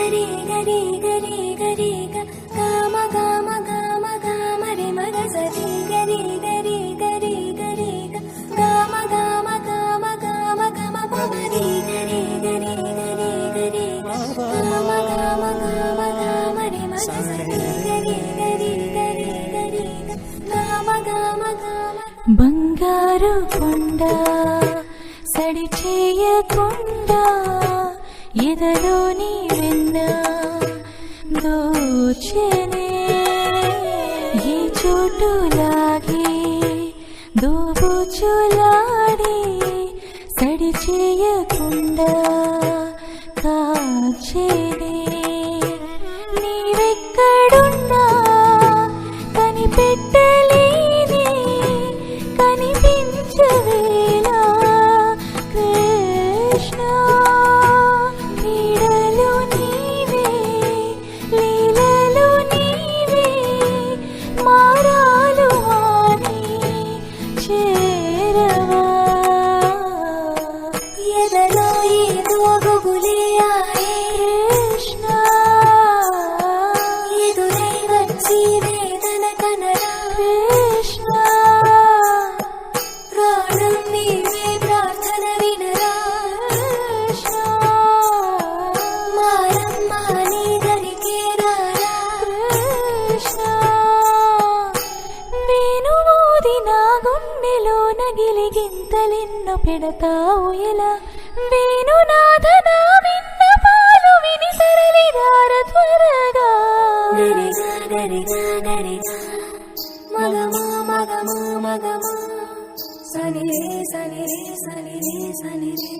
గరి గరి గరి గరి గమ గమ గమ గమ రి మగ సరి గరి గరి గరి గరి గమ గమ గమ గమ గమ పరి గరి గరి గరి గరి గమ గమ గమ గమ రి మగ సరి గరి గరి గరి గరి గమ గమ గమ బంగారు కొండ సడి చేయకుండా ఎదలోని వెన్న దోచెనే ఈ చోటులాగే దోబుచులాడి సడి చేయకుండా కాచెనే నీవెక్కడున్నా కనిపెట్టలేని కనిపించవేలా కృష్ణ నీడలు నీవే లీలలు నీవే మారాలు మాని చేరవా ఎదలో ఏదో గుబులే ఆయే కృష్ణ ఎదురై వచ్చి వేదన కనరా కృష్ణ ప్రాణం నీవే ప్రార్థన వినరా కృష్ణ మారమ్మ నీ దరికి రారా కృష్ణ వేణుమోది నా గుండెలో నగిలిగింతలెన్నో పెడతావు ఎలా వేణునాథ నా విన్నపాలు విని సరళిదార త్వరగా గరిగా గరిగా గరిగా మగమా మగమా మగమా సని రే సని రే సని రే సని రే